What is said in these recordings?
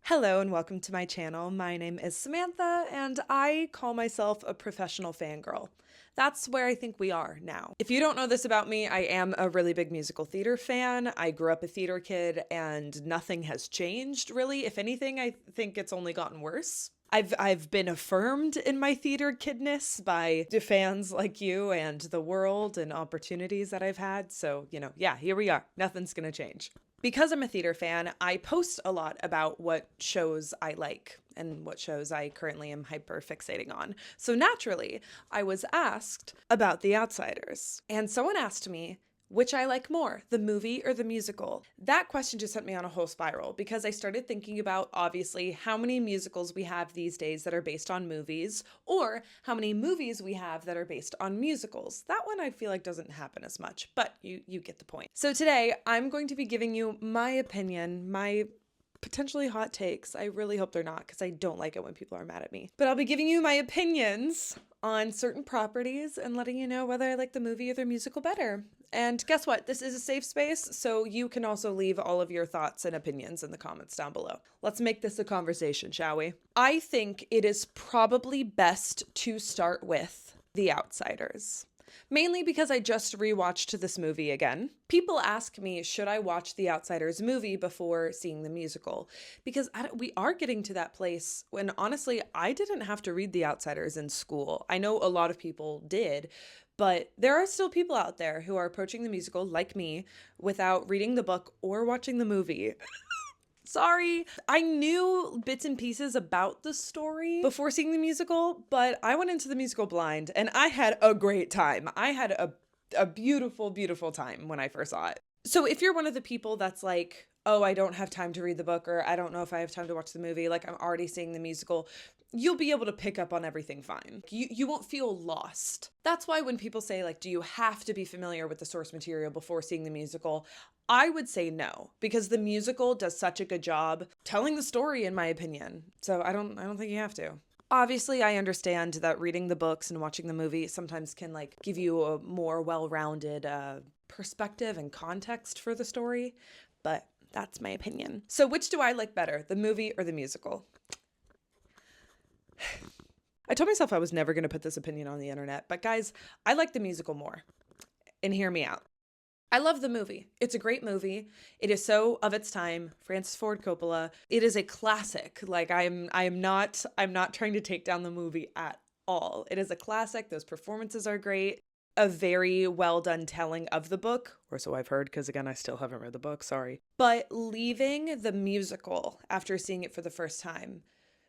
Hello and welcome to my channel. My name is Samantha and I call myself a professional fangirl. That's where I think we are now. If you don't know this about me, I am a really big musical theater fan. I grew up a theater kid and nothing has changed really. If anything, I think it's only gotten worse. I've been affirmed in my theater kidness by fans like you and the world and opportunities that I've had. So, yeah, here we are. Nothing's gonna change. Because I'm a theater fan, I post a lot about what shows I like and what shows I currently am hyper fixating on. So naturally, I was asked about The Outsiders. And someone asked me, which I like more, the movie or the musical? That question just sent me on a whole spiral because I started thinking about, obviously, how many musicals we have these days that are based on movies, or how many movies we have that are based on musicals. That one I feel like doesn't happen as much, but you get the point. So today, I'm going to be giving you my opinion, my potentially hot takes. I really hope they're not because I don't like it when people are mad at me. But I'll be giving you my opinions on certain properties and letting you know whether I like the movie or the musical better. And guess what? This is a safe space, so you can also leave all of your thoughts and opinions in the comments down below. Let's make this a conversation, shall we? I think it is probably best to start with The Outsiders. Mainly because I just rewatched this movie again. People ask me, should I watch The Outsiders movie before seeing the musical? Because we are getting to that place when, honestly, I didn't have to read The Outsiders in school. I know a lot of people did, but there are still people out there who are approaching the musical, like me, without reading the book or watching the movie. Sorry. I knew bits and pieces about the story before seeing the musical, but I went into the musical blind and I had a great time. I had a beautiful, beautiful time when I first saw it. So if you're one of the people that's like, oh, I don't have time to read the book, or I don't know if I have time to watch the movie, like I'm already seeing the musical, you'll be able to pick up on everything fine. You won't feel lost. That's why when people say, like, do you have to be familiar with the source material before seeing the musical? I would say no, because the musical does such a good job telling the story, in my opinion. So I don't think you have to. Obviously, I understand that reading the books and watching the movie sometimes can like give you a more well-rounded perspective and context for the story, but that's my opinion. So which do I like better, the movie or the musical? I told myself I was never going to put this opinion on the internet, but guys, I like the musical more. And hear me out. I love the movie. It's a great movie. It is so of its time. Francis Ford Coppola. It is a classic. Like I'm not trying to take down the movie at all. It is a classic. Those performances are great. A very well done telling of the book, or so I've heard, because again, I still haven't read the book, sorry. But leaving the musical after seeing it for the first time,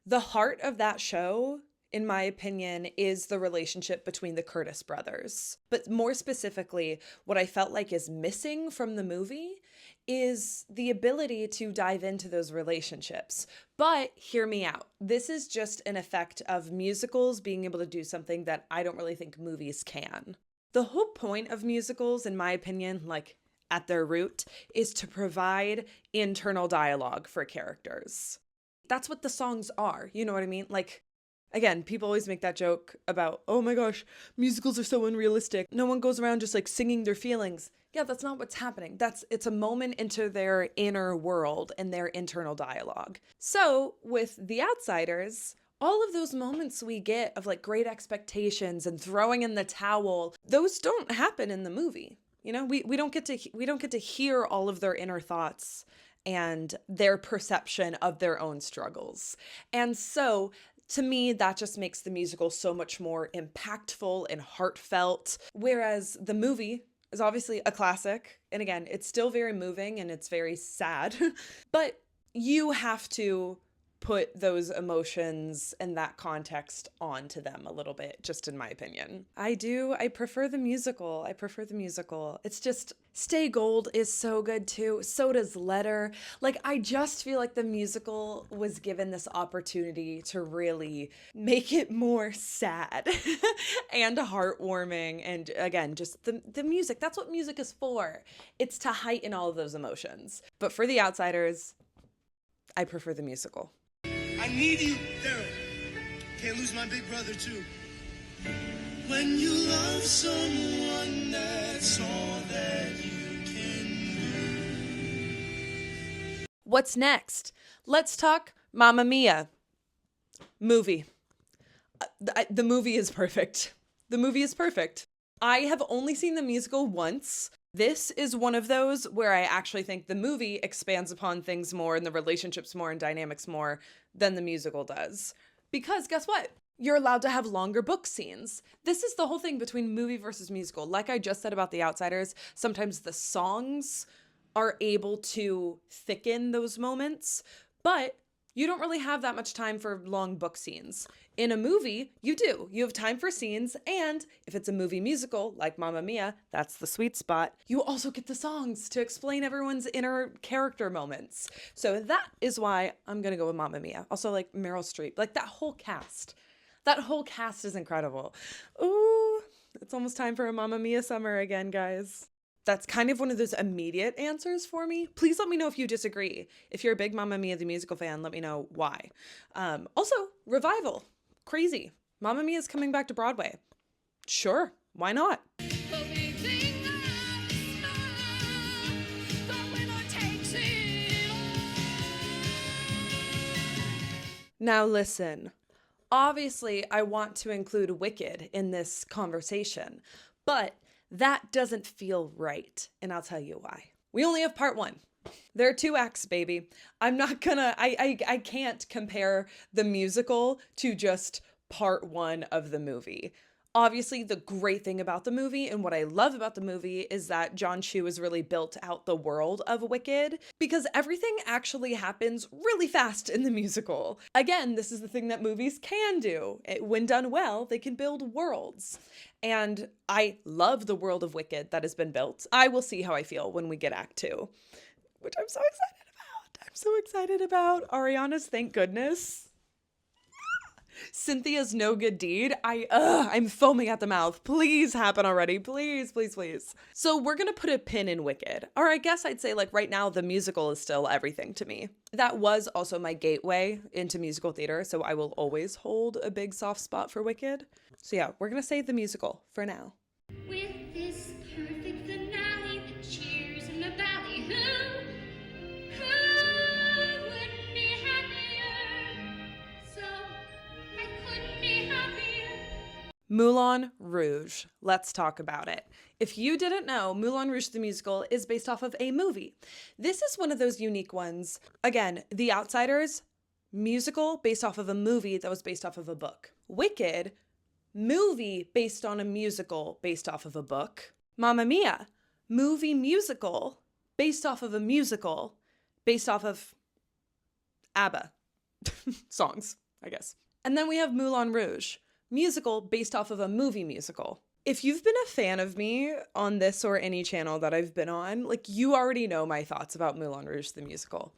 the heart of that show, in my opinion, is the relationship between the Curtis brothers. But more specifically, what I felt like is missing from the movie is the ability to dive into those relationships. But hear me out. This is just an effect of musicals being able to do something that I don't really think movies can. The whole point of musicals, in my opinion, like at their root, is to provide internal dialogue for characters. That's what the songs are, you know what I mean? Like, again, people always make that joke about, oh my gosh, musicals are so unrealistic. No one goes around just like singing their feelings. Yeah, that's not what's happening. It's a moment into their inner world and their internal dialogue. So with The Outsiders, all of those moments we get of like great expectations and throwing in the towel, those don't happen in the movie. You know, we don't get to hear all of their inner thoughts and their perception of their own struggles. And so to me, that just makes the musical so much more impactful and heartfelt, whereas the movie is obviously a classic. And again, it's still very moving and it's very sad, but you have to put those emotions and that context onto them a little bit, just in my opinion. I prefer the musical. It's just, Stay Gold is so good too. So does Letter. Like, I just feel like the musical was given this opportunity to really make it more sad and heartwarming. And again, just the music, that's what music is for. It's to heighten all of those emotions. But for The Outsiders, I prefer the musical. I need you, Daryl. Can't lose my big brother, too. When you love someone, that's all that you can do. What's next? Let's talk Mamma Mia. Movie. The movie is perfect. The movie is perfect. I have only seen the musical once. This is one of those where I actually think the movie expands upon things more and the relationships more and dynamics more than the musical does. Because guess what? You're allowed to have longer book scenes. This is the whole thing between movie versus musical. Like I just said about The Outsiders, sometimes the songs are able to thicken those moments, but you don't really have that much time for long book scenes. In a movie, you do. You have time for scenes, and if it's a movie musical, like Mamma Mia, that's the sweet spot, you also get the songs to explain everyone's inner character moments. So that is why I'm gonna go with Mamma Mia. Also, like Meryl Streep, like that whole cast. That whole cast is incredible. Ooh, it's almost time for a Mamma Mia summer again, guys. That's kind of one of those immediate answers for me. Please let me know if you disagree. If you're a big Mamma Mia the musical fan, let me know why. Also, revival. Crazy. Mamma Mia is coming back to Broadway. Sure, why not? Now listen. Obviously, I want to include Wicked in this conversation, but that doesn't feel right, and I'll tell you why. We only have part one. There are 2 acts, baby. I'm not gonna, I can't compare the musical to just part 1 of the movie. Obviously, the great thing about the movie and what I love about the movie is that John Chu has really built out the world of Wicked because everything actually happens really fast in the musical. Again, this is the thing that movies can do. When done well, they can build worlds. And I love the world of Wicked that has been built. I will see how I feel when we get Act 2, which I'm so excited about. I'm so excited about. Ariana's Thank Goodness. Cynthia's No Good Deed. I'm foaming at the mouth. Please happen already. Please, please, please. So we're going to put a pin in Wicked. Or I guess I'd say like right now, the musical is still everything to me. That was also my gateway into musical theater. So I will always hold a big soft spot for Wicked. So yeah, we're going to say the musical for now. With this perfect finale, the cheers in the valley, who wouldn't be happier? So I couldn't be happier. Moulin Rouge. Let's talk about it. If you didn't know, Moulin Rouge the musical is based off of a movie. This is one of those unique ones. Again, The Outsiders, musical based off of a movie that was based off of a book. Wicked, movie based on a musical based off of a book. Mamma Mia, movie musical based off of a musical based off of ABBA songs, I guess. And then we have Moulin Rouge, musical based off of a movie musical. If you've been a fan of me on this or any channel that I've been on, like you already know my thoughts about Moulin Rouge the musical.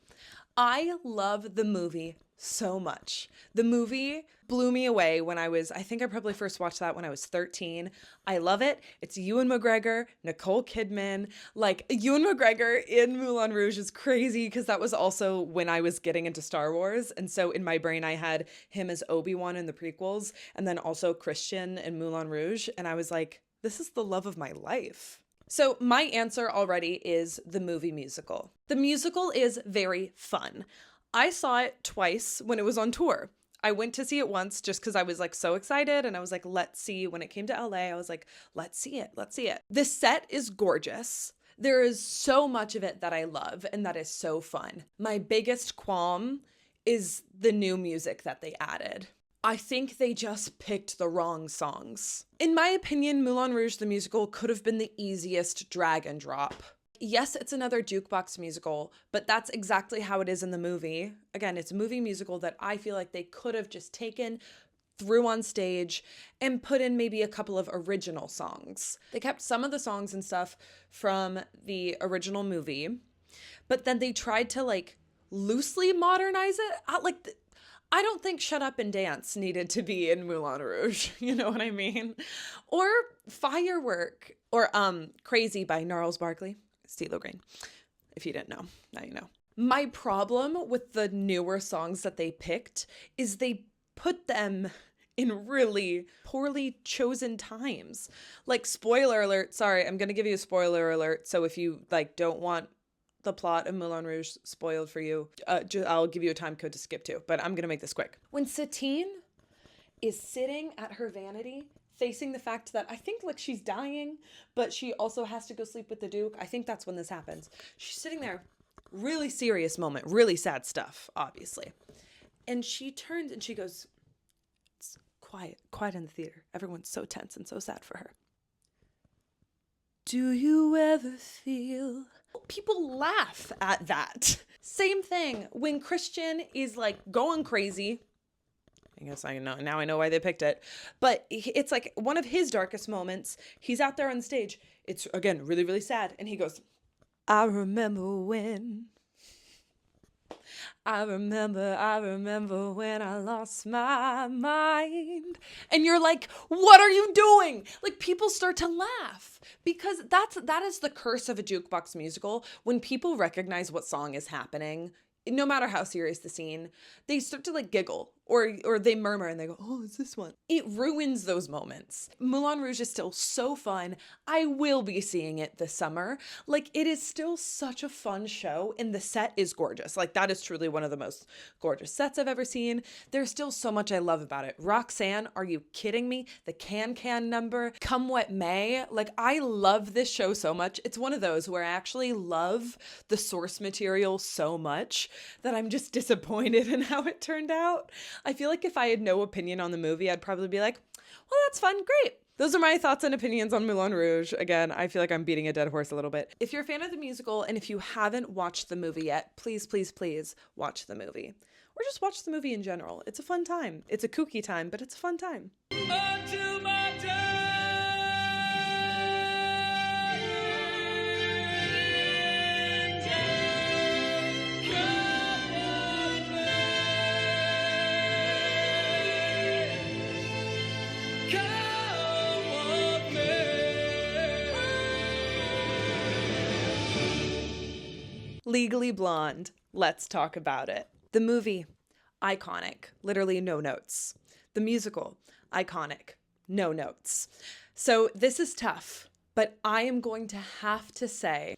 I love the movie so much. The movie blew me away when I think I probably first watched that when I was 13. I love it. It's Ewan McGregor, Nicole Kidman. Like, Ewan McGregor in Moulin Rouge is crazy because that was also when I was getting into Star Wars. And so in my brain, I had him as Obi-Wan in the prequels and then also Christian in Moulin Rouge. And I was like, this is the love of my life. So my answer already is the movie musical. The musical is very fun. I saw it twice when it was on tour. I went to see it once just because I was like so excited and I was like, let's see. When it came to LA, I was like, let's see it. Let's see it. The set is gorgeous. There is so much of it that I love and that is so fun. My biggest qualm is the new music that they added. I think they just picked the wrong songs. In my opinion, Moulin Rouge the musical could have been the easiest drag and drop. Yes, it's another jukebox musical, but that's exactly how it is in the movie. Again, it's a movie musical that I feel like they could have just taken, threw on stage, and put in maybe a couple of original songs. They kept some of the songs and stuff from the original movie, but then they tried to like loosely modernize it. I don't think Shut Up and Dance needed to be in Moulin Rouge. You know what I mean? Or Firework or Crazy by Gnarls Barkley. CeeLo Green. If you didn't know, now you know. My problem with the newer songs that they picked is they put them in really poorly chosen times. Like, spoiler alert, sorry, I'm going to give you a spoiler alert. So if you like don't want the plot of Moulin Rouge spoiled for you. I'll give you a time code to skip to, but I'm going to make this quick. When Satine is sitting at her vanity, facing the fact that I think like she's dying, but she also has to go sleep with the Duke. I think that's when this happens. She's sitting there, really serious moment, really sad stuff, obviously. And she turns and she goes, it's quiet in the theater. Everyone's so tense and so sad for her. Do you ever feel? People laugh at that. Same thing when Christian is like going crazy. I guess now I know why they picked it. But it's like one of his darkest moments. He's out there on stage. It's, again, really, really sad. And he goes, I remember when I lost my mind. And you're like, what are you doing? Like, people start to laugh because that is the curse of a jukebox musical. When people recognize what song is happening, no matter how serious the scene, they start to like giggle or they murmur and they go, oh, it's this one. It ruins those moments. Moulin Rouge is still so fun. I will be seeing it this summer. Like, it is still such a fun show and the set is gorgeous. Like, that is truly one of the most gorgeous sets I've ever seen. There's still so much I love about it. Roxanne, are you kidding me? The can number, Come What May. Like, I love this show so much. It's one of those where I actually love the source material so much that I'm just disappointed in how it turned out. I feel like if I had no opinion on the movie, I'd probably be like, well, that's fun. Great. Those are my thoughts and opinions on Moulin Rouge. Again, I feel like I'm beating a dead horse a little bit. If you're a fan of the musical and if you haven't watched the movie yet, please, please, please watch the movie. Or just watch the movie in general. It's a fun time. It's a kooky time, but it's a fun time. Until my time. Legally Blonde. Let's talk about it. The movie, iconic. Literally no notes. The musical, iconic. No notes. So this is tough, but I am going to have to say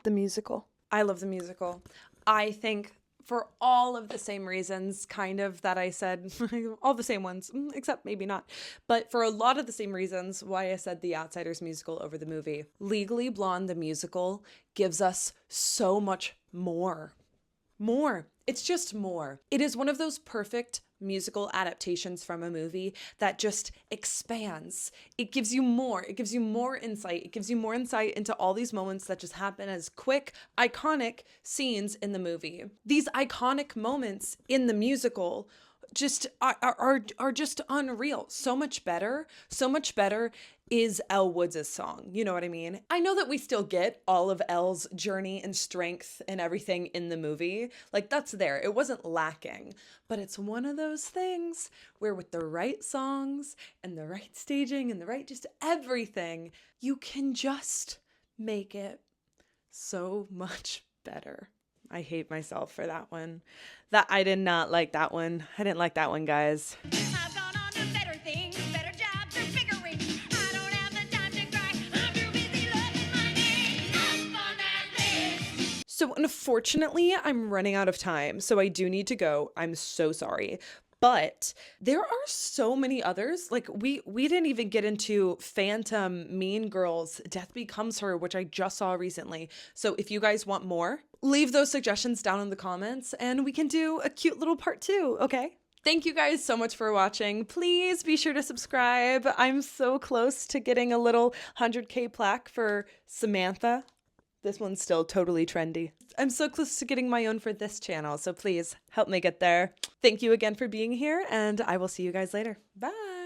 the musical. I love the musical. I think for all of the same reasons, kind of, that I said, all the same ones, except maybe not, but for a lot of the same reasons why I said The Outsiders musical over the movie. Legally Blonde, the musical, gives us so much more. More. It's just more. It is one of those perfect musical adaptations from a movie that just expands. It gives you more. It gives you more insight. It gives you more insight into all these moments that just happen as quick, iconic scenes in the movie. These iconic moments in the musical just are just unreal. So much better is Elle Woods' song. You know what I mean? I know that we still get all of Elle's journey and strength and everything in the movie. Like, that's there. It wasn't lacking. But it's one of those things where with the right songs and the right staging and the right just everything, you can just make it so much better. I hate myself for that one. I did not like that one. I didn't like that one, guys. I've gone on to better things, better jobs, or bigger rings. I don't have the time to cry. I'm too busy loving my name. Up on that list. So unfortunately, I'm running out of time, so I do need to go. I'm so sorry. But there are so many others. Like, we didn't even get into Phantom, Mean Girls, Death Becomes Her, which I just saw recently. So if you guys want more, leave those suggestions down in the comments and we can do a cute little part 2, okay? Thank you guys so much for watching. Please be sure to subscribe. I'm so close to getting a little 100K plaque for Samantha. This one's still totally trendy. I'm so close to getting my own for this channel, so please help me get there. Thank you again for being here, and I will see you guys later. Bye!